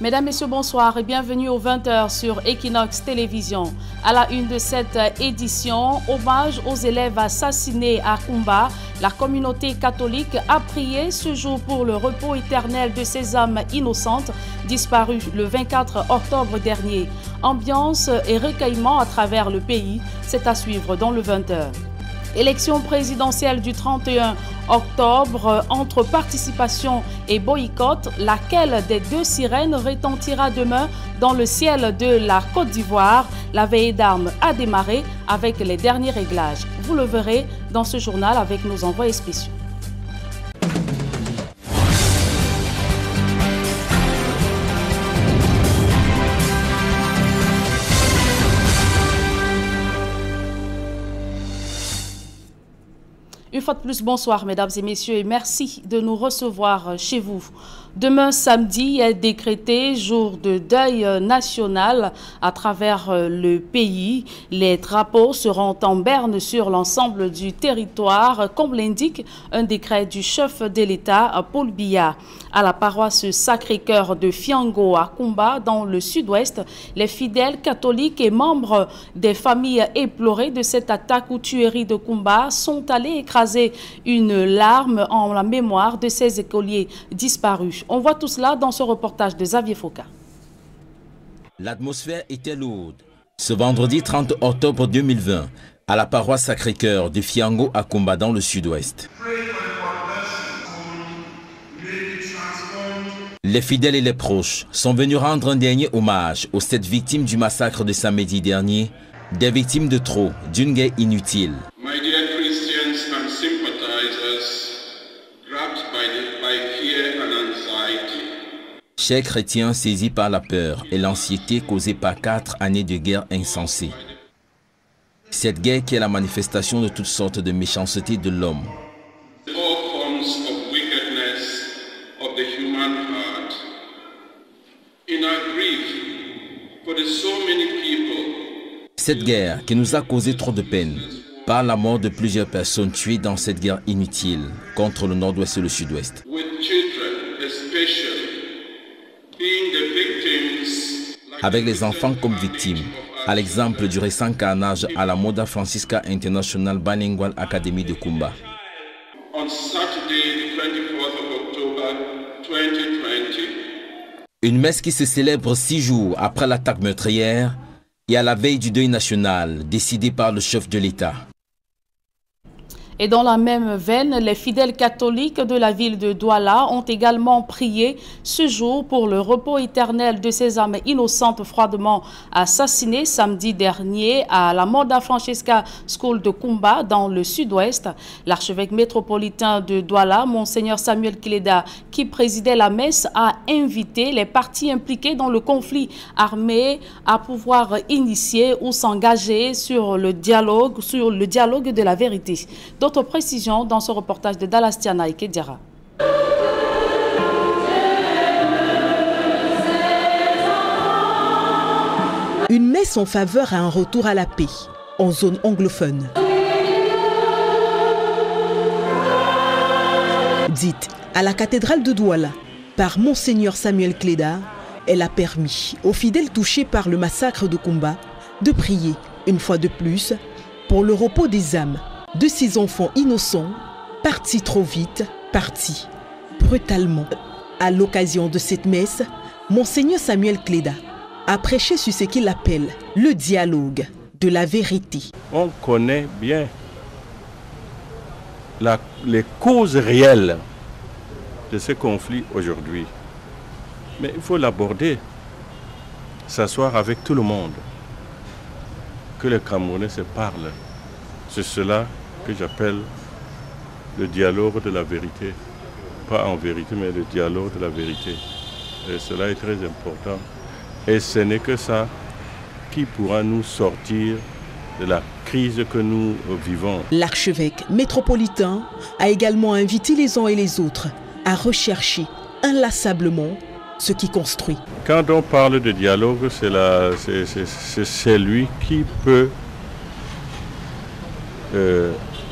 Mesdames, Messieurs, bonsoir et bienvenue aux 20h sur Equinox Télévision. À la une de cette édition, hommage aux élèves assassinés à Kumba. La communauté catholique a prié ce jour pour le repos éternel de ces âmes innocentes disparues le 24 octobre dernier. Ambiance et recueillement à travers le pays, c'est à suivre dans le 20h. Élection présidentielle du 31 octobre, entre participation et boycott, laquelle des deux sirènes retentira demain dans le ciel de la Côte d'Ivoire. La veille d'armes a démarré avec les derniers réglages. Vous le verrez dans ce journal avec nos envoyés spéciaux. Une fois de plus, bonsoir mesdames et messieurs et merci de nous recevoir chez vous. Demain samedi est décrété jour de deuil national à travers le pays. Les drapeaux seront en berne sur l'ensemble du territoire, comme l'indique un décret du chef de l'État, Paul Biya. À la paroisse Sacré-Cœur de Fiango à Kumba, dans le sud-ouest, les fidèles catholiques et membres des familles éplorées de cette attaque ou tuerie de Kumba sont allés écraser une larme en la mémoire de ces écoliers disparus. On voit tout cela dans ce reportage de Xavier Foka. L'atmosphère était lourde. Ce vendredi 30 octobre 2020, à la paroisse Sacré-Cœur de Fiango à Kumba dans le sud-ouest. Les fidèles et les proches sont venus rendre un dernier hommage aux 7 victimes du massacre de samedi dernier, des victimes de trop d'une guerre inutile. My dear Christians and sympathizers, grabbed by fear and anxiety. Chers chrétiens saisis par la peur et l'anxiété causée par 4 années de guerre insensée. Cette guerre qui est la manifestation de toutes sortes de méchanceté de l'homme. All forms of wickedness of the human heart. In our grief for the so many people. Cette guerre qui nous a causé trop de peine par la mort de plusieurs personnes tuées dans cette guerre inutile contre le nord-ouest et le sud-ouest. Avec les enfants comme victimes, à l'exemple du récent carnage à la Moda Francisca International Bilingual Academy de Kumba. Une messe qui se célèbre 6 jours après l'attaque meurtrière et à la veille du deuil national décidé par le chef de l'État. Et dans la même veine, les fidèles catholiques de la ville de Douala ont également prié ce jour pour le repos éternel de ces âmes innocentes froidement assassinées samedi dernier à la Moda Francisca School de Kumba dans le sud-ouest. L'archevêque métropolitain de Douala, Monseigneur Samuel Kleda, qui présidait la messe, a invité les parties impliquées dans le conflit armé à pouvoir initier ou s'engager sur le dialogue de la vérité. D'autres précisions dans ce reportage de Dalastiana et Kediara. Une messe en faveur à un retour à la paix en zone anglophone. Dite à la cathédrale de Douala par Monseigneur Samuel Kleda, elle a permis aux fidèles touchés par le massacre de Kumba de prier une fois de plus pour le repos des âmes de ces enfants innocents, partis trop vite, partis brutalement. À l'occasion de cette messe, Monseigneur Samuel Kleda a prêché sur ce qu'il appelle le dialogue de la vérité. On connaît bien les causes réelles de ce conflit aujourd'hui. Mais il faut l'aborder, s'asseoir avec tout le monde, que les Camerounais se parlent. C'est cela que j'appelle le dialogue de la vérité. Pas en vérité, mais le dialogue de la vérité. Et cela est très important. Et ce n'est que ça qui pourra nous sortir de la crise que nous vivons. L'archevêque métropolitain a également invité les uns et les autres à rechercher inlassablement ce qui construit. Quand on parle de dialogue, c'est celui qui peut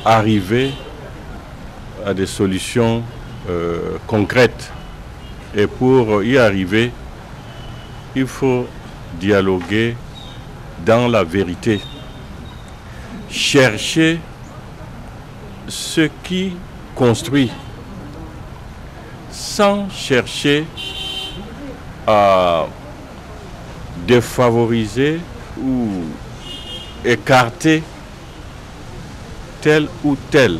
arriver à des solutions concrètes. Et pour y arriver, il faut dialoguer dans la vérité. Chercher ce qui construit, sans chercher à défavoriser ou écarter tel ou tel.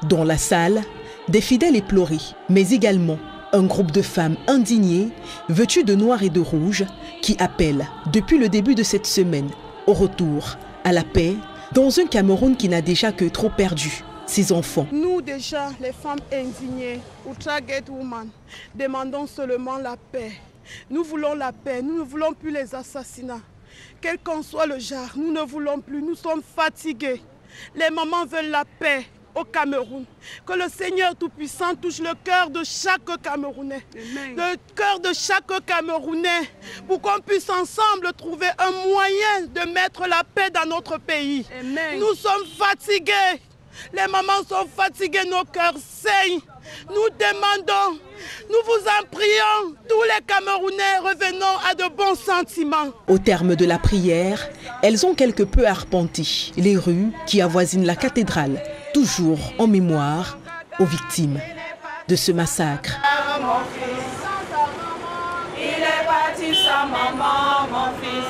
Dans la salle, des fidèles éplorés, mais également un groupe de femmes indignées, vêtues de noir et de rouge, qui appellent, depuis le début de cette semaine, au retour à la paix, dans un Cameroun qui n'a déjà que trop perdu ses enfants. Nous déjà, les femmes indignées, Ultra-Gate Women, demandons seulement la paix. Nous voulons la paix, nous ne voulons plus les assassinats. Quel qu'en soit le genre, nous ne voulons plus, nous sommes fatigués. Les mamans veulent la paix au Cameroun. Que le Seigneur Tout-Puissant touche le cœur de chaque Camerounais. Amen. Le cœur de chaque Camerounais, pour qu'on puisse ensemble trouver un moyen de mettre la paix dans notre pays. Amen. Nous sommes fatigués. Les mamans sont fatiguées, nos cœurs saignent. Nous demandons, nous vous en prions, tous les Camerounais, revenons à de bons sentiments. Au terme de la prière, elles ont quelque peu arpenté les rues qui avoisinent la cathédrale, toujours en mémoire aux victimes de ce massacre. Mon fils, il est parti sans maman, mon fils.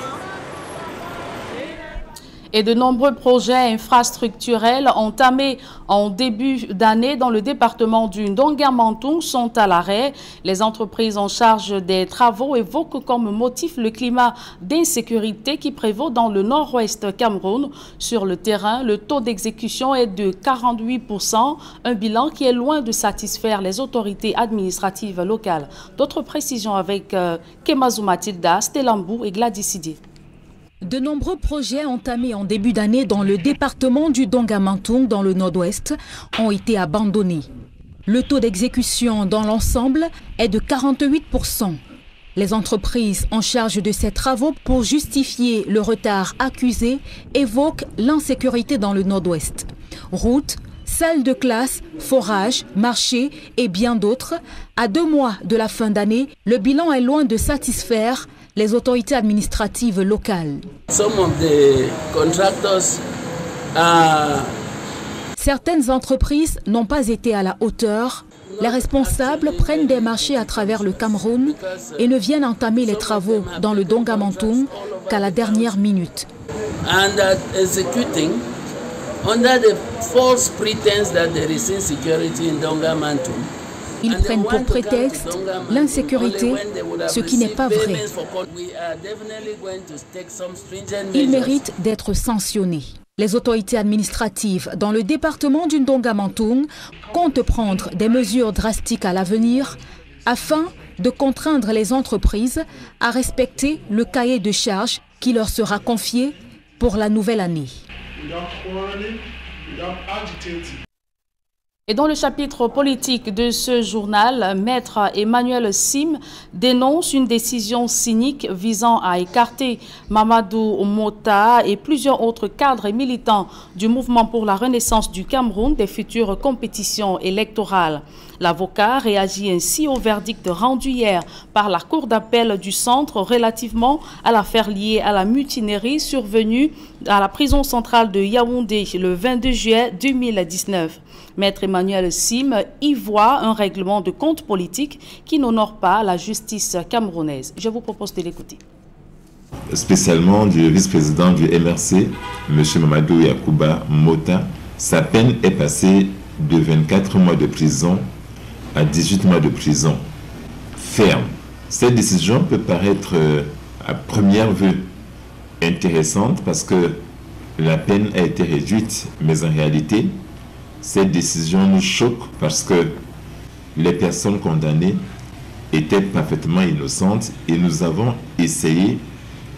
Et de nombreux projets infrastructurels entamés en début d'année dans le département du Ndonga-Mantoung sont à l'arrêt. Les entreprises en charge des travaux évoquent comme motif le climat d'insécurité qui prévaut dans le nord-ouest Cameroun. Sur le terrain, le taux d'exécution est de 48%, un bilan qui est loin de satisfaire les autorités administratives locales. D'autres précisions avec Kemazou Matilda, Stellambou et Gladys Sidi. De nombreux projets entamés en début d'année dans le département du Ndonga-Mantoung dans le nord-ouest ont été abandonnés. Le taux d'exécution dans l'ensemble est de 48%. Les entreprises en charge de ces travaux pour justifier le retard accusé évoquent l'insécurité dans le nord-ouest. Routes, salles de classe, forages, marchés et bien d'autres. À 2 mois de la fin d'année, le bilan est loin de satisfaire les autorités administratives locales. Certaines entreprises n'ont pas été à la hauteur. Les responsables prennent des marchés à travers le Cameroun et ne viennent entamer les travaux dans le Ndonga-Mantoung qu'à la dernière minute. Ils prennent pour prétexte l'insécurité, ce qui n'est pas vrai. Ils méritent d'être sanctionnés. Les autorités administratives dans le département du Ndonga-Mantoung comptent prendre des mesures drastiques à l'avenir afin de contraindre les entreprises à respecter le cahier de charges qui leur sera confié pour la nouvelle année. Et dans le chapitre politique de ce journal, Maître Emmanuel Sim dénonce une décision cynique visant à écarter Mamadou Mota et plusieurs autres cadres et militants du mouvement pour la renaissance du Cameroun des futures compétitions électorales. L'avocat réagit ainsi au verdict rendu hier par la Cour d'appel du centre relativement à l'affaire liée à la mutinerie survenue à la prison centrale de Yaoundé le 22 juillet 2019. Maître Emmanuel Sim y voit un règlement de compte politique qui n'honore pas la justice camerounaise. Je vous propose de l'écouter. Spécialement du vice-président du MRC, M. Mamadou Yacouba Mota, sa peine est passée de 24 mois de prison à 18 mois de prison ferme. Cette décision peut paraître à première vue intéressante parce que la peine a été réduite, mais en réalité, cette décision nous choque parce que les personnes condamnées étaient parfaitement innocentes et nous avons essayé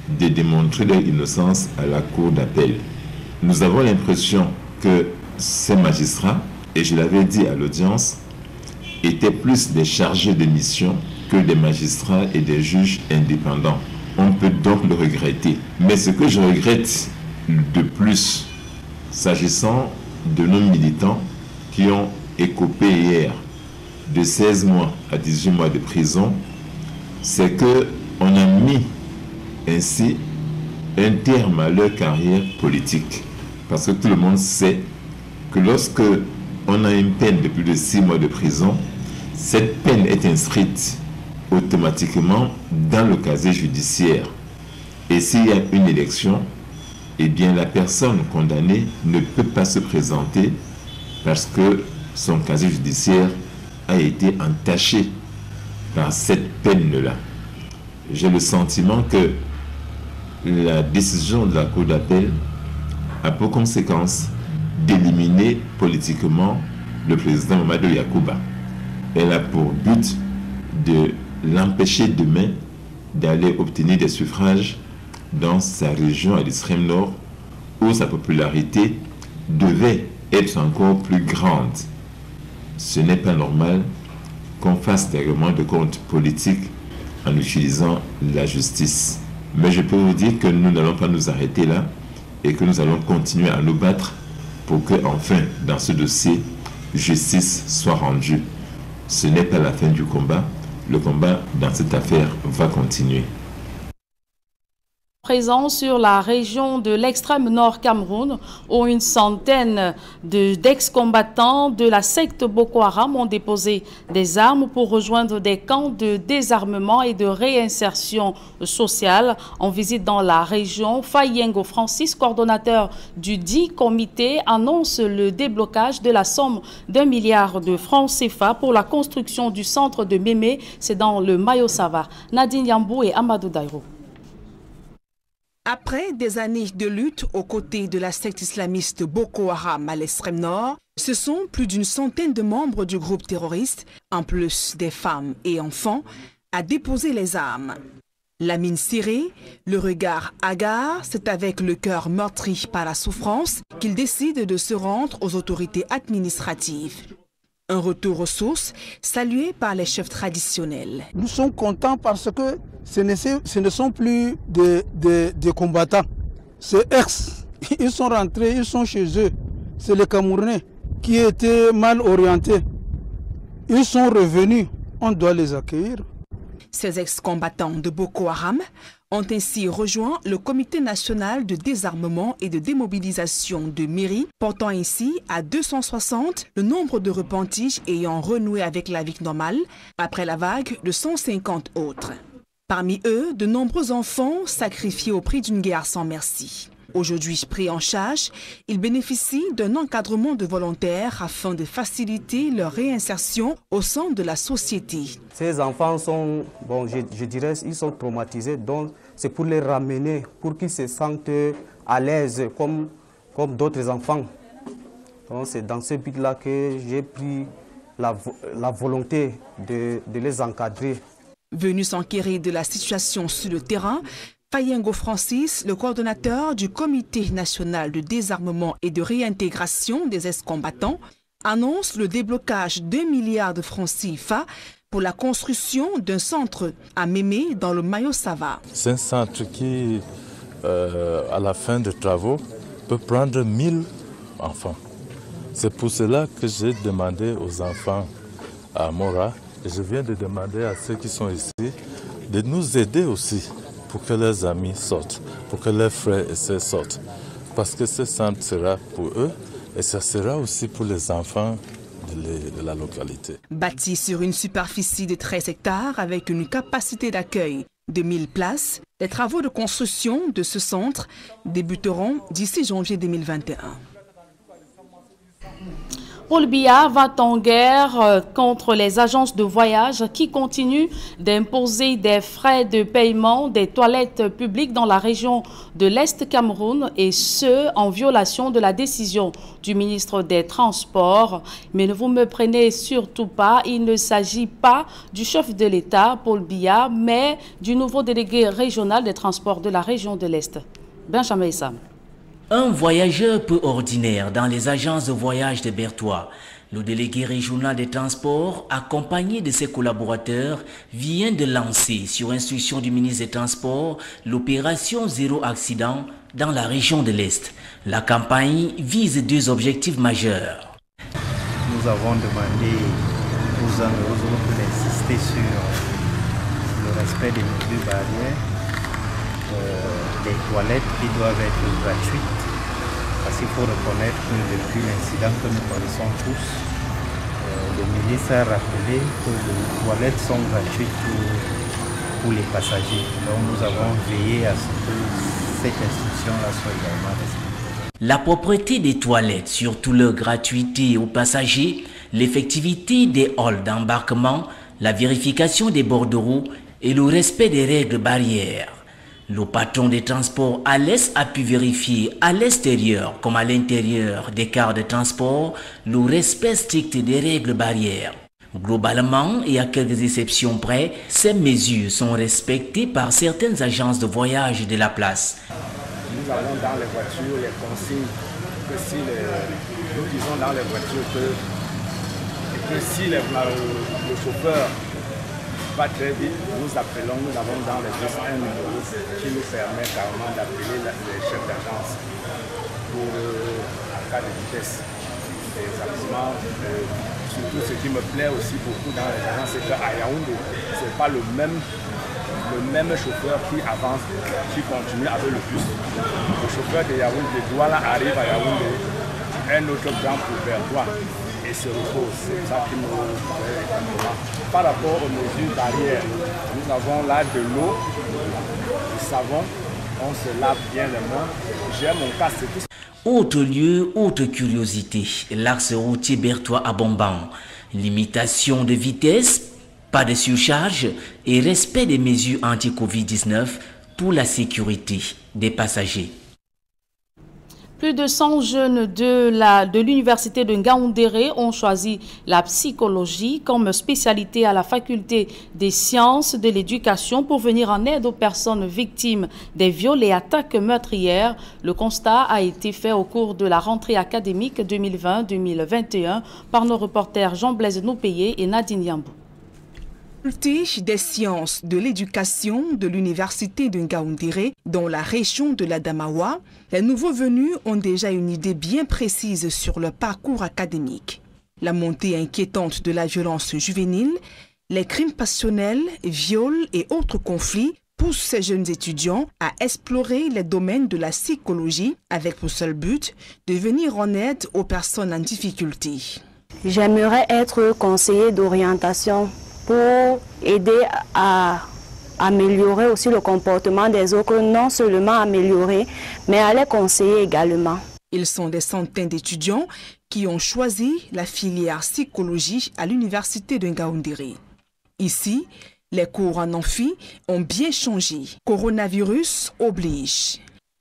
de démontrer leur innocence à la cour d'appel. Nous avons l'impression que ces magistrats, et je l'avais dit à l'audience, étaient plus des chargés de mission que des magistrats et des juges indépendants. On peut donc le regretter. Mais ce que je regrette de plus, s'agissant de nos militants qui ont écopé hier de 16 mois à 18 mois de prison, c'est que on a mis ainsi un terme à leur carrière politique. Parce que tout le monde sait que lorsque on a une peine de plus de 6 mois de prison, cette peine est inscrite automatiquement dans le casier judiciaire. Et s'il y a une élection, eh bien la personne condamnée ne peut pas se présenter parce que son casier judiciaire a été entaché par cette peine-là. J'ai le sentiment que la décision de la Cour d'appel a pour conséquence d'éliminer politiquement le président Mamadou Yacouba. Elle a pour but de l'empêcher demain d'aller obtenir des suffrages dans sa région à l'extrême nord où sa popularité devait être encore plus grande. Ce n'est pas normal qu'on fasse des règlements de compte politiques en utilisant la justice. Mais je peux vous dire que nous n'allons pas nous arrêter là et que nous allons continuer à nous battre pour que, enfin, dans ce dossier, justice soit rendue. Ce n'est pas la fin du combat. Le combat dans cette affaire va continuer. Présent sur la région de l'extrême nord Cameroun, où une centaine d'ex-combattants de la secte Boko Haram ont déposé des armes pour rejoindre des camps de désarmement et de réinsertion sociale. En visite dans la région, Fayengo Francis, coordonnateur du dit comité, annonce le déblocage de la somme d'1 milliard de francs CFA pour la construction du centre de Mémé, c'est dans le Mayo-Sava. Nadine Yambou et Amadou Dairo. Après des années de lutte aux côtés de la secte islamiste Boko Haram à l'extrême nord, ce sont plus d'une centaine de membres du groupe terroriste, en plus des femmes et enfants, à déposer les armes. La mine serrée, le regard hagard, c'est avec le cœur meurtri par la souffrance qu'ils décident de se rendre aux autorités administratives. Un retour aux sources salué par les chefs traditionnels. Nous sommes contents parce que ce ne sont plus des combattants. C'est ex. Ils sont rentrés, ils sont chez eux. C'est les Camerounais qui étaient mal orientés. Ils sont revenus. On doit les accueillir. Ces ex-combattants de Boko Haram ont ainsi rejoint le Comité national de désarmement et de démobilisation de Méry, portant ainsi à 260 le nombre de repentis ayant renoué avec la vie normale après la vague de 150 autres. Parmi eux, de nombreux enfants sacrifiés au prix d'une guerre sans merci. Aujourd'hui pris en charge, ils bénéficient d'un encadrement de volontaires afin de faciliter leur réinsertion au sein de la société. Ces enfants sont, je dirais, ils sont traumatisés, donc c'est pour les ramener, pour qu'ils se sentent à l'aise comme d'autres enfants. C'est dans ce but-là que j'ai pris la volonté de les encadrer. Venu s'enquérir de la situation sur le terrain, Fayengo Francis, le coordonnateur du Comité national de désarmement et de réintégration des ex-combattants, annonce le déblocage d'1 milliard de francs CFA pour la construction d'un centre à Mémé dans le Mayo-Sava. C'est un centre qui, à la fin des travaux, peut prendre 1000 enfants. C'est pour cela que j'ai demandé aux enfants à Mora, et je viens de demander à ceux qui sont ici, de nous aider aussi pour que leurs amis sortent, pour que leurs frères et sœurs sortent. Parce que ce centre sera pour eux et ça sera aussi pour les enfants de la localité. Bâti sur une superficie de 13 hectares avec une capacité d'accueil de 1000 places, les travaux de construction de ce centre débuteront d'ici janvier 2021. Paul Biya va en guerre contre les agences de voyage qui continuent d'imposer des frais de paiement des toilettes publiques dans la région de l'Est Cameroun et ce, en violation de la décision du ministre des Transports. Mais ne vous me prenez surtout pas, il ne s'agit pas du chef de l'État, Paul Biya, mais du nouveau délégué régional des transports de la région de l'Est, Benjamin Issam. Un voyageur peu ordinaire dans les agences de voyage de Bertois. Le délégué régional des transports, accompagné de ses collaborateurs, vient de lancer, sur instruction du ministre des Transports, l'opération Zéro Accident dans la région de l'Est. La campagne vise 2 objectifs majeurs. Nous avons demandé aux autres d'insister sur le respect des mesures barrières, des toilettes qui doivent être gratuites. Parce qu'il faut reconnaître que depuis l'incident que nous connaissons tous, le ministre a rappelé que les toilettes sont gratuites pour les passagers. Donc nous avons veillé à ce que cette instruction-là soit également respectée. La propreté des toilettes, surtout leur gratuité aux passagers, l'effectivité des halls d'embarquement, la vérification des bordereaux et le respect des règles barrières. Le patron des transports à l'Est a pu vérifier à l'extérieur comme à l'intérieur des cars de transport le respect strict des règles barrières. Globalement, et à quelques exceptions près, ces mesures sont respectées par certaines agences de voyage de la place. Nous avons dans les voitures les consignes que si nous disons dans les voitures que si le chauffeur va très vite, nous appelons, nous avons dans les bus un numéro qui nous permet carrément d'appeler les chefs d'agence pour en cas de vitesse. Exactement. Surtout ce qui me plaît aussi beaucoup dans les agences, c'est qu'à Yaoundé, ce n'est pas le même chauffeur qui avance, qui continue avec le bus. Le chauffeur de Yaoundé, Douala arrive à Yaoundé, un autre grand pour Bertois et se repose. C'est ça qui nous fait. Par rapport aux mesures barrières, nous avons là de l'eau, du savon, on se lave bien les mains. J'ai mon casque. Autre lieu, autre curiosité, l'axe routier Bertois à Bomban. Limitation de vitesse, pas de surcharge et respect des mesures anti-Covid-19 pour la sécurité des passagers. Plus de 100 jeunes de l'université de Ngaoundéré ont choisi la psychologie comme spécialité à la faculté des sciences de l'éducation pour venir en aide aux personnes victimes des viols et attaques meurtrières. Le constat a été fait au cours de la rentrée académique 2020-2021 par nos reporters Jean-Blaise Noupéé et Nadine Yambou. Faculté des sciences de l'éducation de l'université de Ngaoundéré, dans la région de l'Adamawa, les nouveaux venus ont déjà une idée bien précise sur leur parcours académique. La montée inquiétante de la violence juvénile, les crimes passionnels, viols et autres conflits poussent ces jeunes étudiants à explorer les domaines de la psychologie avec pour seul but de venir en aide aux personnes en difficulté. J'aimerais être conseiller d'orientation pour aider à améliorer aussi le comportement des autres, non seulement améliorer, mais à les conseiller également. Ils sont des centaines d'étudiants qui ont choisi la filière psychologie à l'université de Ngaoundéré. Ici, les cours en amphi ont bien changé. Coronavirus oblige.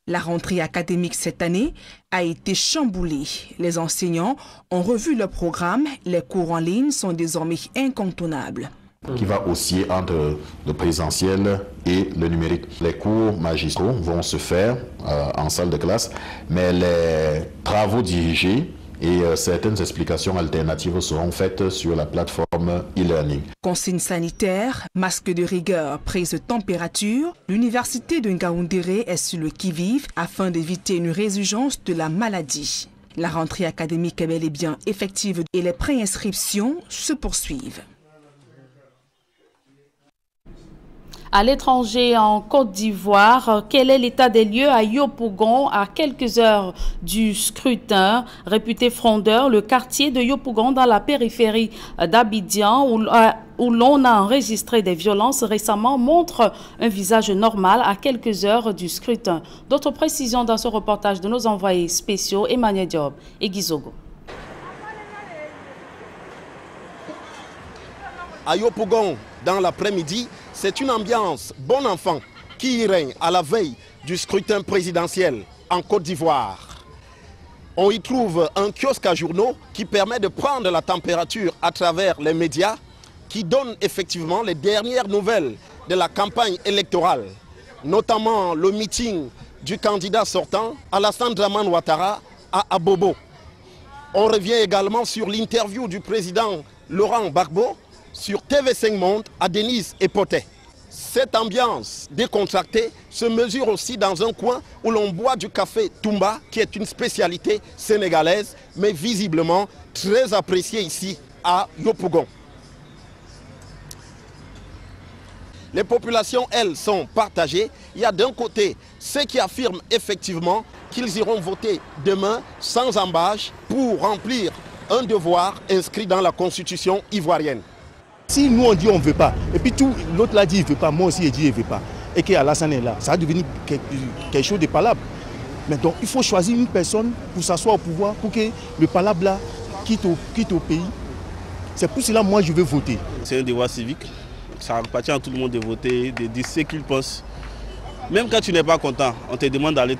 La rentrée académique cette année a été chamboulée. Les enseignants ont revu le programme. Les cours en ligne sont désormais incontournables. Qui va osciller entre le présentiel et le numérique. Les cours magistraux vont se faire en salle de classe, mais les travaux dirigés et certaines explications alternatives seront faites sur la plateforme e-learning. Consignes sanitaires, masques de rigueur, prise de température, l'université de Ngaoundéré est sur le qui-vive afin d'éviter une résurgence de la maladie. La rentrée académique est bel et bien effective et les préinscriptions se poursuivent. À l'étranger, en Côte d'Ivoire, quel est l'état des lieux à Yopougon à quelques heures du scrutin? Réputé frondeur, le quartier de Yopougon dans la périphérie d'Abidjan où l'on a enregistré des violences récemment montre un visage normal à quelques heures du scrutin. D'autres précisions dans ce reportage de nos envoyés spéciaux Emmanuel Diop et Gizogo. À Yopougon, dans l'après-midi, c'est une ambiance bon enfant qui y règne à la veille du scrutin présidentiel en Côte d'Ivoire. On y trouve un kiosque à journaux qui permet de prendre la température à travers les médias qui donnent effectivement les dernières nouvelles de la campagne électorale, notamment le meeting du candidat sortant Alassane Dramane Ouattara à Abobo. On revient également sur l'interview du président Laurent Gbagbo sur TV5 Monde à Denise et Potet. Cette ambiance décontractée se mesure aussi dans un coin où l'on boit du café Toumba, qui est une spécialité sénégalaise, mais visiblement très appréciée ici à Yopougon. Les populations, elles, sont partagées. Il y a d'un côté ceux qui affirment effectivement qu'ils iront voter demain sans embâche pour remplir un devoir inscrit dans la constitution ivoirienne. Si nous on dit on ne veut pas, et puis tout l'autre là dit il ne veut pas, moi aussi j'ai dit il ne veut pas, et qu'Alassane est là, ça va devenir quelque chose de palable. Mais donc il faut choisir une personne pour s'asseoir au pouvoir, pour que le palabre là quitte au pays. C'est pour cela moi je veux voter. C'est un devoir civique, ça appartient à tout le monde de voter, de dire ce qu'il pense. Même quand tu n'es pas content, on te demande d'aller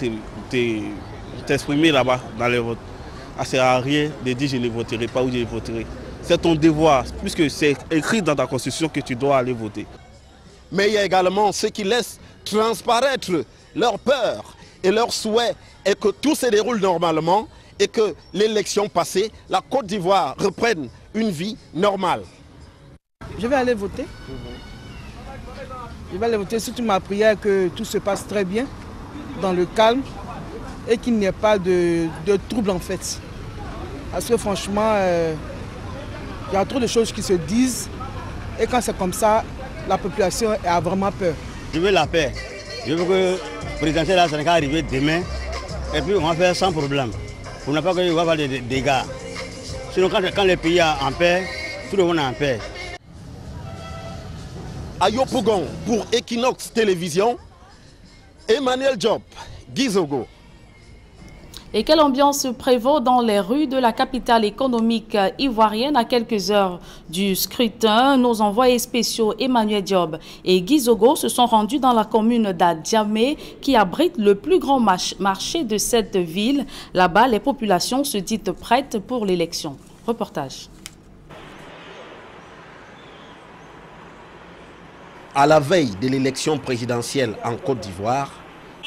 t'exprimer là-bas dans les votes. Ça ne sert à rien de dire je ne voterai pas ou je voterai. C'est ton devoir, puisque c'est écrit dans ta constitution que tu dois aller voter. Mais il y a également ceux qui laissent transparaître leur peur et leur souhait est que tout se déroule normalement et que l'élection passée, la Côte d'Ivoire reprenne une vie normale. Je vais aller voter. Je vais aller voter surtout ma prière que tout se passe très bien, dans le calme et qu'il n'y ait pas de trouble en fait. Parce que franchement, il y a trop de choses qui se disent et quand c'est comme ça, la population a vraiment peur. Je veux la paix. Je veux que le président de la Sénégal arrive demain et puis on va faire sans problème. Pour ne pas qu'il y ait avoir des dégâts. Sinon quand le pays est en paix, tout le monde est en paix. À Yopougon pour Equinox Télévision, Emmanuel Diop, Gizogo. Et quelle ambiance prévaut dans les rues de la capitale économique ivoirienne à quelques heures du scrutin? Nos envoyés spéciaux Emmanuel Diop et Gizogo se sont rendus dans la commune d'Adjamé qui abrite le plus grand marché de cette ville. Là-bas, les populations se disent prêtes pour l'élection. Reportage. À la veille de l'élection présidentielle en Côte d'Ivoire,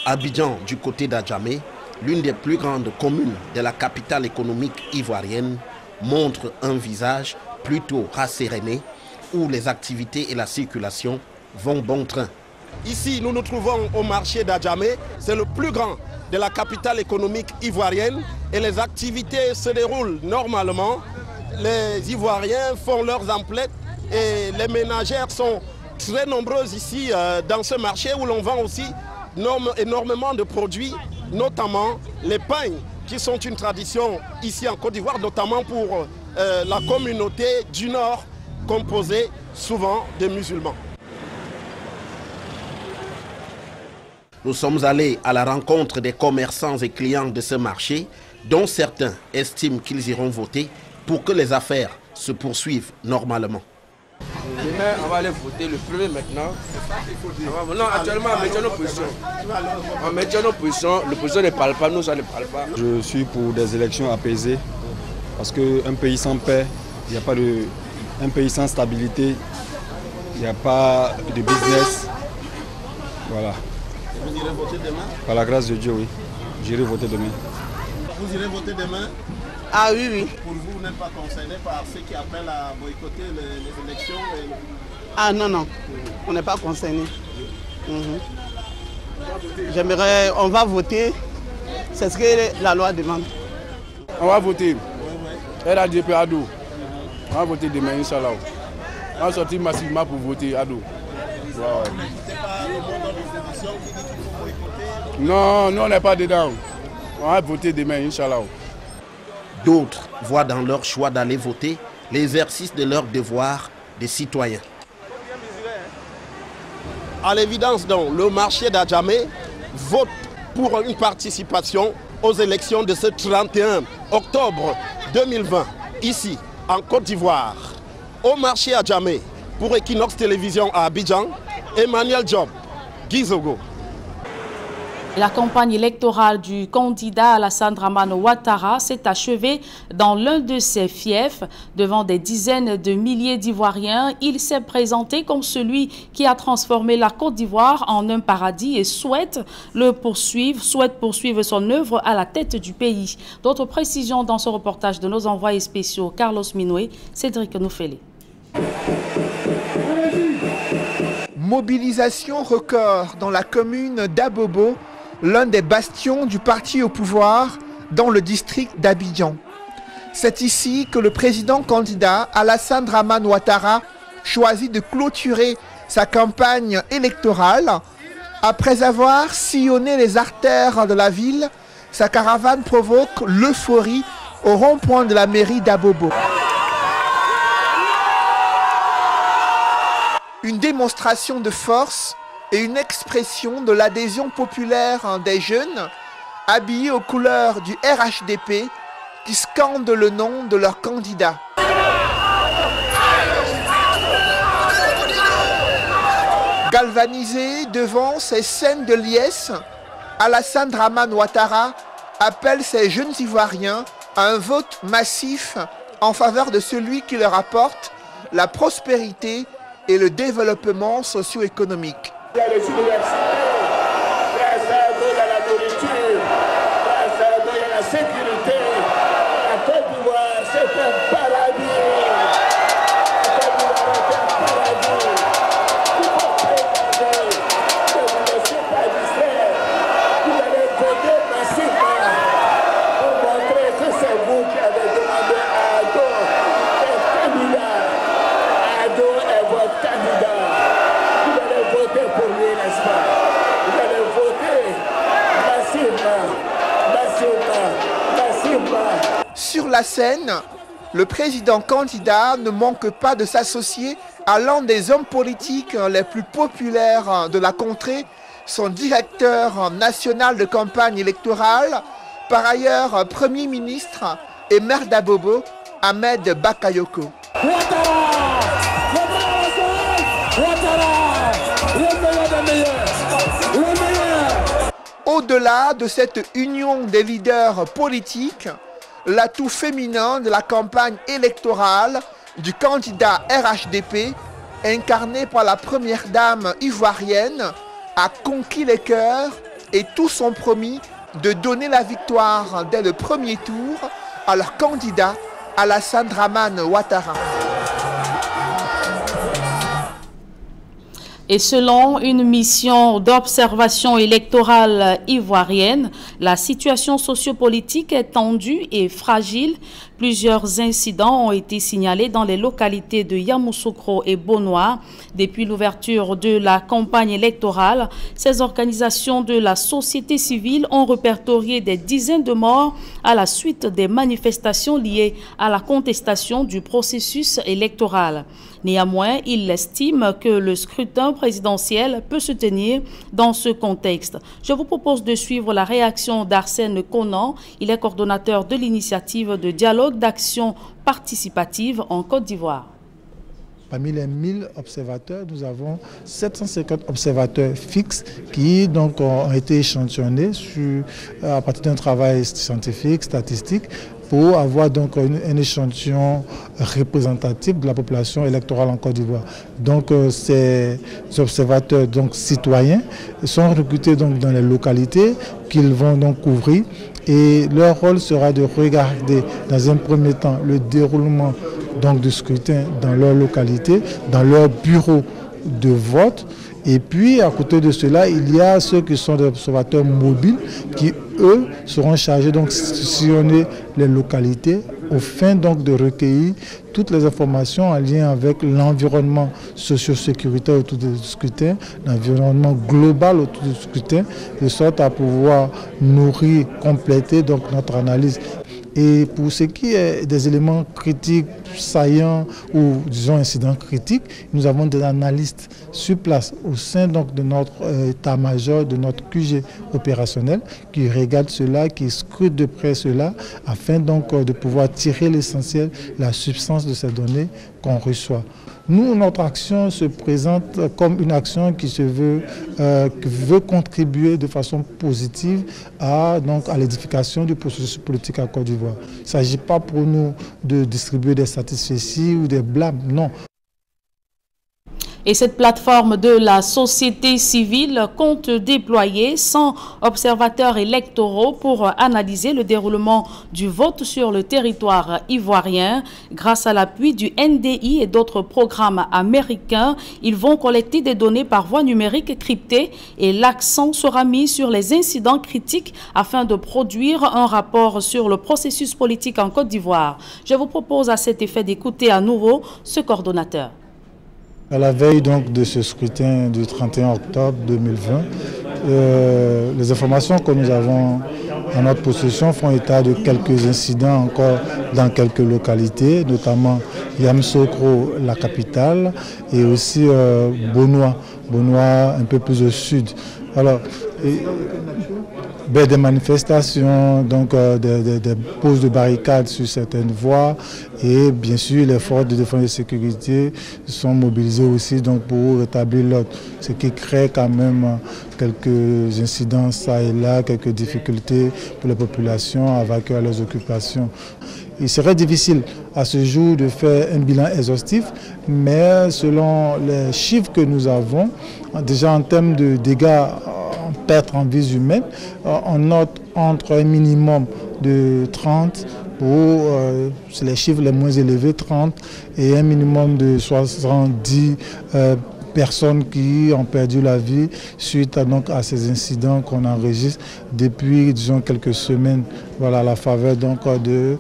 Abidjan du côté d'Adjamé, l'une des plus grandes communes de la capitale économique ivoirienne, montre un visage plutôt rasséréné où les activités et la circulation vont bon train. Ici, nous nous trouvons au marché d'Adjamé, c'est le plus grand de la capitale économique ivoirienne et les activités se déroulent normalement. Les Ivoiriens font leurs emplettes et les ménagères sont très nombreuses ici dans ce marché où l'on vend aussi énormément de produits, notamment les pagnes qui sont une tradition ici en Côte d'Ivoire, notamment pour la communauté du Nord composée souvent de musulmans. Nous sommes allés à la rencontre des commerçants et clients de ce marché, dont certains estiment qu'ils iront voter pour que les affaires se poursuivent normalement. Demain, on va aller voter le premier maintenant. Non, actuellement, on maintient nos positions. On maintient nos positions. L'opposition ne parle pas, nous, ça ne parle pas. Je suis pour des élections apaisées. Parce qu'un pays sans paix, il n'y a pas de... Un pays sans stabilité, il n'y a pas de business. Voilà. Vous irez voter demain? Par la grâce de Dieu, oui. J'irai voter demain. Vous irez voter demain? Ah oui, oui. Pour vous, vous n'êtes pas concerné par ceux qui appellent à boycotter les élections Ah non, non. On n'est pas concerné. J'aimerais, on va voter. C'est ce que la loi demande. On va voter. RADP Ado. On va voter demain, Inch'Allah. On va sortir massivement pour voter Ado. Non, nous on n'est pas dedans. On va voter demain, Inch'Allah. D'autres voient dans leur choix d'aller voter l'exercice de leur devoir de citoyens. À l'évidence donc, le marché d'Adjamé vote pour une participation aux élections de ce 31 octobre 2020, ici en Côte d'Ivoire. Au marché d'Adjamé, pour Equinox Télévision à Abidjan, Emmanuel Diop, Gizogo. La campagne électorale du candidat Alassane Dramane Ouattara s'est achevée dans l'un de ses fiefs. Devant des dizaines de milliers d'Ivoiriens, il s'est présenté comme celui qui a transformé la Côte d'Ivoire en un paradis et souhaite poursuivre son œuvre à la tête du pays. D'autres précisions dans ce reportage de nos envoyés spéciaux Carlos Minoué, Cédric Noufélé. Mobilisation record dans la commune d'Abobo, l'un des bastions du parti au pouvoir dans le district d'Abidjan. C'est ici que le président candidat Alassane Dramane Ouattara choisit de clôturer sa campagne électorale. Après avoir sillonné les artères de la ville, sa caravane provoque l'euphorie au rond-point de la mairie d'Abobo. Une démonstration de force et une expression de l'adhésion populaire des jeunes habillés aux couleurs du RHDP qui scandent le nom de leur candidat. Galvanisé devant ces scènes de liesse, Alassane Dramane Ouattara appelle ces jeunes Ivoiriens à un vote massif en faveur de celui qui leur apporte la prospérité et le développement socio-économique. Il y a les universités, grâce à Dieu, il y a la nourriture, grâce à Dieu, il y a la sécurité. La Côte d'Ivoire, c'est un paradis. La Côte d'Ivoire est un paradis. Il faut préserver, que vous ne laissez pas distraire. Vous allez voter massivement pour montrer que c'est vous qui avez demandé à Ado d'être candidat. Ado est votre candidat. Vous allez voter pour lui, n'est-ce pas? Vous allez voter massivement. Sur la scène, le président candidat ne manque pas de s'associer à l'un des hommes politiques les plus populaires de la contrée, son directeur national de campagne électorale, par ailleurs Premier ministre et maire d'Abobo, Ahmed Bakayoko. Au-delà de cette union des leaders politiques, l'atout féminin de la campagne électorale du candidat RHDP, incarné par la première dame ivoirienne, a conquis les cœurs et tous ont promis de donner la victoire dès le premier tour à leur candidat Alassane Dramane Ouattara. Et selon une mission d'observation électorale ivoirienne, la situation sociopolitique est tendue et fragile. Plusieurs incidents ont été signalés dans les localités de Yamoussoukro et Bonois. Depuis l'ouverture de la campagne électorale, ces organisations de la société civile ont répertorié des dizaines de morts à la suite des manifestations liées à la contestation du processus électoral. Néanmoins, il estime que le scrutin présidentiel peut se tenir dans ce contexte. Je vous propose de suivre la réaction d'Arsène Conan. Il est coordonnateur de l'initiative de dialogue d'action participative en Côte d'Ivoire. Parmi les 1000 observateurs, nous avons 750 observateurs fixes qui donc ont été échantillonnés à partir d'un travail scientifique, statistique, pour avoir donc un échantillon représentatif de la population électorale en Côte d'Ivoire. Donc ces observateurs donc citoyens sont recrutés donc dans les localités qu'ils vont donc couvrir et leur rôle sera de regarder dans un premier temps le déroulement donc du scrutin dans leur localité, dans leur bureau de vote. Et puis, à côté de cela, il y a ceux qui sont des observateurs mobiles qui, eux, seront chargés donc de sillonner les localités au fin donc de recueillir toutes les informations en lien avec l'environnement socio-sécuritaire autour du scrutin, l'environnement global autour du scrutin, de sorte à pouvoir nourrir, compléter donc notre analyse. Et pour ce qui est des éléments critiques, saillants ou disons incidents critiques, nous avons des analystes sur place au sein donc de notre état-major, de notre QG opérationnel qui regardent cela, qui scrutent de près cela afin donc de pouvoir tirer l'essentiel, la substance de ces données qu'on reçoit. Nous, notre action se présente comme une action qui veut contribuer de façon positive à l'édification du processus politique à Côte d'Ivoire. Il ne s'agit pas pour nous de distribuer des satisfecits ou des blâmes, non. Et cette plateforme de la société civile compte déployer 100 observateurs électoraux pour analyser le déroulement du vote sur le territoire ivoirien. Grâce à l'appui du NDI et d'autres programmes américains, ils vont collecter des données par voie numérique cryptée et l'accent sera mis sur les incidents critiques afin de produire un rapport sur le processus politique en Côte d'Ivoire. Je vous propose à cet effet d'écouter à nouveau ce coordonnateur. À la veille donc de ce scrutin du 31 octobre 2020, les informations que nous avons en notre possession font état de quelques incidents encore dans quelques localités, notamment Yamoussoukro, la capitale, et aussi Bonoua un peu plus au sud. Alors, des manifestations, donc des poses de barricades sur certaines voies, et bien sûr les forces de défense et de sécurité sont mobilisées aussi donc, pour rétablir l'ordre, ce qui crée quand même quelques incidents ça et là, quelques difficultés pour les populations à vainquer leurs occupations. Il serait difficile à ce jour de faire un bilan exhaustif, mais selon les chiffres que nous avons, déjà en termes de dégâts en perte en vies humaines, on note entre un minimum de 30 pour, c'est les chiffres les moins élevés, 30, et un minimum de 70 personnes qui ont perdu la vie suite à ces incidents qu'on enregistre depuis, disons, quelques semaines, voilà, à la faveur donc, de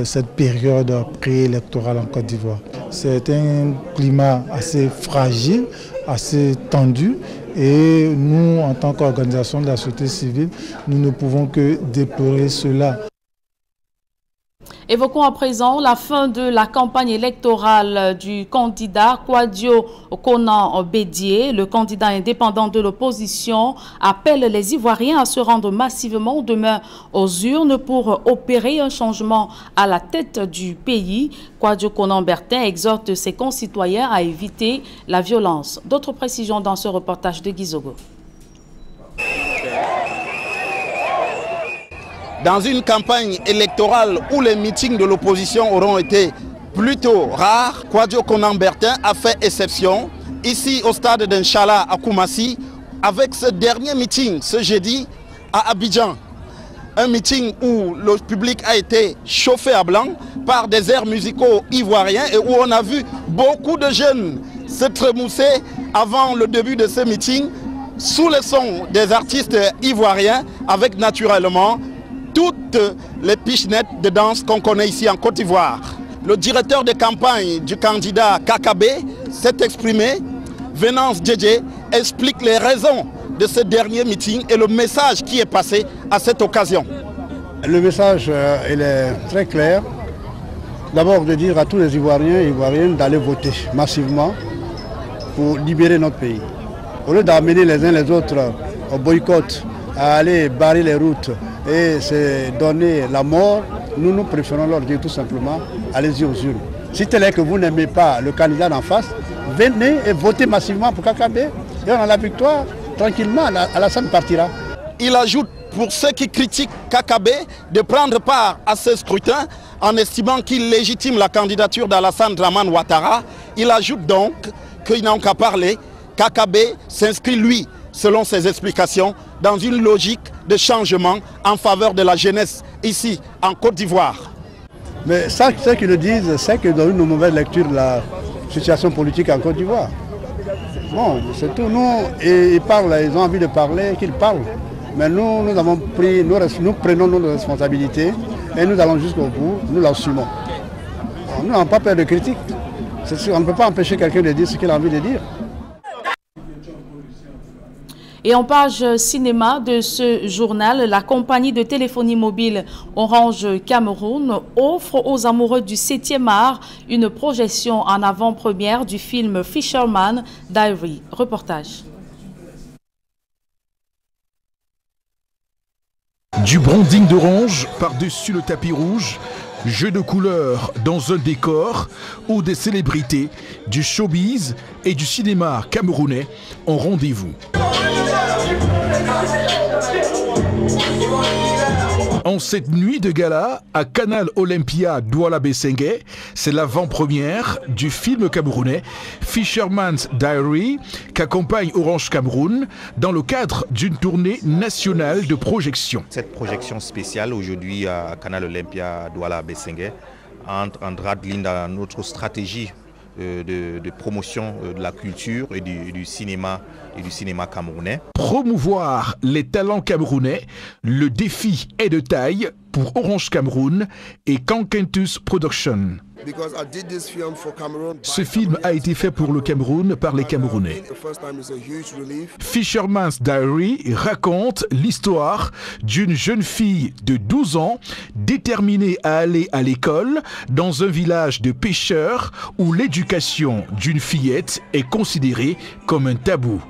cette période préélectorale en Côte d'Ivoire. C'est un climat assez fragile, assez tendu, et nous, en tant qu'organisation de la société civile, nous ne pouvons que déplorer cela. Évoquons à présent la fin de la campagne électorale du candidat Kouadio Konan Bédié. Le candidat indépendant de l'opposition appelle les Ivoiriens à se rendre massivement demain aux urnes pour opérer un changement à la tête du pays. Kouadio Konan Bertin exhorte ses concitoyens à éviter la violence. D'autres précisions dans ce reportage de Gizogo. Dans une campagne électorale où les meetings de l'opposition auront été plutôt rares, Kouadio Konan Bertin a fait exception ici au stade d'Inchallah à Koumassi avec ce dernier meeting ce jeudi à Abidjan. Un meeting où le public a été chauffé à blanc par des airs musicaux ivoiriens et où on a vu beaucoup de jeunes se trémousser avant le début de ce meeting sous le son des artistes ivoiriens avec naturellement toutes les pichenettes de danse qu'on connaît ici en Côte d'Ivoire. Le directeur de campagne du candidat KKB s'est exprimé. Venance Djedje explique les raisons de ce dernier meeting et le message qui est passé à cette occasion. Le message il est très clair. D'abord de dire à tous les Ivoiriens et Ivoiriennes d'aller voter massivement pour libérer notre pays. Au lieu d'amener les uns les autres au boycott, à aller barrer les routes et se donner la mort, nous préférons leur dire tout simplement, allez-y aux urnes. Si tel est que vous n'aimez pas le candidat d'en face, venez et votez massivement pour KKB et on a la victoire, tranquillement, Alassane partira. Il ajoute pour ceux qui critiquent KKB de prendre part à ce scrutin en estimant qu'il légitime la candidature d'Alassane Dramane Ouattara. Il ajoute donc qu'ils n'ont qu'à parler, KKB s'inscrit lui, selon ses explications, dans une logique de changement en faveur de la jeunesse ici en Côte d'Ivoire. Mais ça, ceux qui le disent, c'est qu'ils ont une mauvaise lecture de la situation politique en Côte d'Ivoire. Bon, c'est tout. Nous, ils parlent, ils ont envie de parler, qu'ils parlent. Mais nous avons pris, nous prenons nos responsabilités et nous allons jusqu'au bout, nous l'assumons. Nous n'avons pas peur de critique. On ne peut pas empêcher quelqu'un de dire ce qu'il a envie de dire. Et en page cinéma de ce journal, la compagnie de téléphonie mobile Orange Cameroun offre aux amoureux du 7e art une projection en avant-première du film Fisherman Diary. Reportage. Du branding d'Orange par-dessus le tapis rouge, jeu de couleurs dans un décor où des célébrités du showbiz et du cinéma camerounais ont rendez-vous. En cette nuit de gala à Canal Olympia Douala Bessengue, c'est l'avant-première du film camerounais Fisherman's Diary qu'accompagne Orange Cameroun dans le cadre d'une tournée nationale de projection. Cette projection spéciale aujourd'hui à Canal Olympia Douala Bessengue entre en droite ligne dans notre stratégie de promotion de la culture et du cinéma camerounais. Promouvoir les talents camerounais, le défi est de taille pour Orange Cameroun et Kankentus Production. Ce film a été fait pour le Cameroun par les Camerounais. Fisherman's Diary raconte l'histoire d'une jeune fille de 12 ans déterminée à aller à l'école dans un village de pêcheurs où l'éducation d'une fillette est considérée comme un tabou.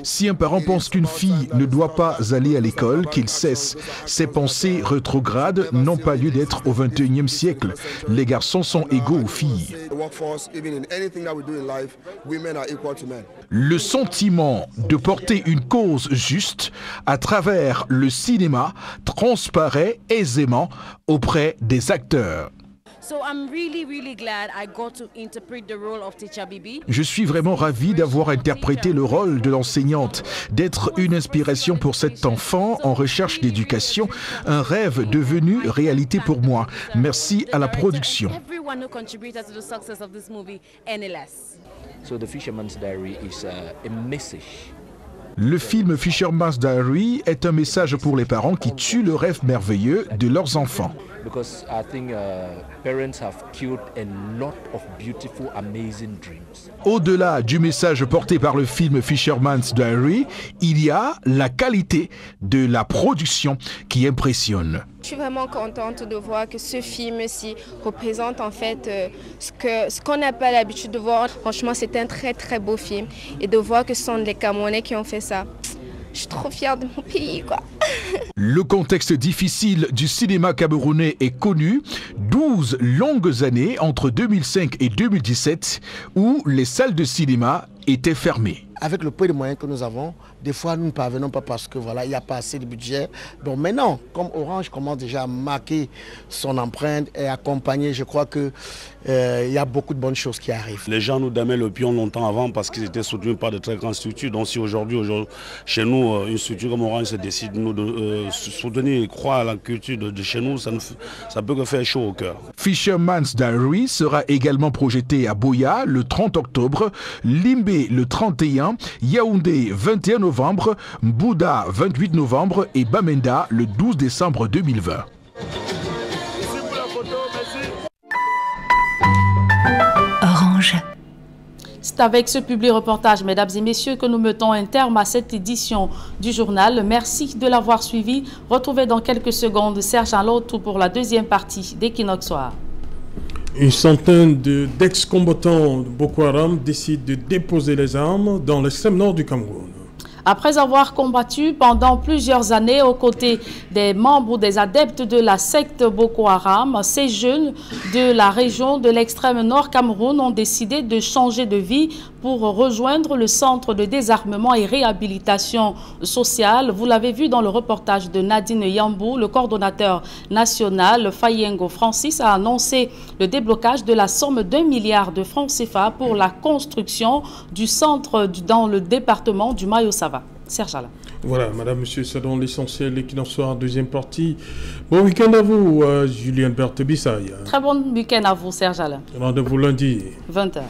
Si un parent pense qu'une fille ne doit pas aller à l'école, qu'il cesse. Ces pensées rétrogrades n'ont pas lieu d'être au XXIe siècle. Les garçons sont égaux aux filles. Le sentiment de porter une cause juste à travers le cinéma transparaît aisément auprès des acteurs. Je suis vraiment ravi d'avoir interprété le rôle de l'enseignante, d'être une inspiration pour cet enfant en recherche d'éducation, un rêve devenu réalité pour moi. Merci à la production. Le film Fisherman's Diary est un message pour les parents qui tuent le rêve merveilleux de leurs enfants. Au-delà du message porté par le film Fisherman's Diary, il y a la qualité de la production qui impressionne. Je suis vraiment contente de voir que ce film-ci représente en fait ce qu'on n'a pas l'habitude de voir. Franchement, c'est un très très beau film. Et de voir que ce sont les Camerounais qui ont fait ça, je suis trop fière de mon pays, quoi. Le contexte difficile du cinéma camerounais est connu. 12 longues années entre 2005 et 2017 où les salles de cinéma étaient fermées. Avec le peu de moyens que nous avons, des fois nous ne parvenons pas parce que voilà, il n'y a pas assez de budget. Donc maintenant, comme Orange commence déjà à marquer son empreinte et accompagner, je crois que il y a beaucoup de bonnes choses qui arrivent. Les gens nous damaient le pion longtemps avant parce qu'ils étaient soutenus par de très grandes structures. Donc si aujourd'hui, chez nous, une structure comme Orange se décide de soutenir et croire à la culture de chez nous, ça peut que faire chaud au cœur. Fisherman's Diary sera également projeté à Boya le 30 octobre, Limbé le 31, Yaoundé 21 novembre, Mbouda 28 novembre et Bamenda le 12 décembre 2020. Orange. C'est avec ce public reportage, mesdames et messieurs, que nous mettons un terme à cette édition du journal. Merci de l'avoir suivi. Retrouvez dans quelques secondes Serge Alotou pour la deuxième partie d'Equinox Soir. Une centaine d'ex-combattants de Boko Haram décident de déposer les armes dans l'extrême nord du Cameroun. Après avoir combattu pendant plusieurs années aux côtés des membres ou des adeptes de la secte Boko Haram, ces jeunes de la région de l'extrême nord Cameroun ont décidé de changer de vie pour rejoindre le centre de désarmement et réhabilitation sociale. Vous l'avez vu dans le reportage de Nadine Yambou, le coordonnateur national Fayengo Francis a annoncé le déblocage de la somme d'1 milliard de francs CFA pour la construction du centre dans le département du Mayo-Sava. Serge Alain. Voilà, madame, monsieur, c'est dans l'essentiel l'Equinox Soir, deuxième partie. Bon week-end à vous, Julien Berthe Bissaï. Très bon week-end à vous, Serge Alain. Rendez-vous lundi. 20h.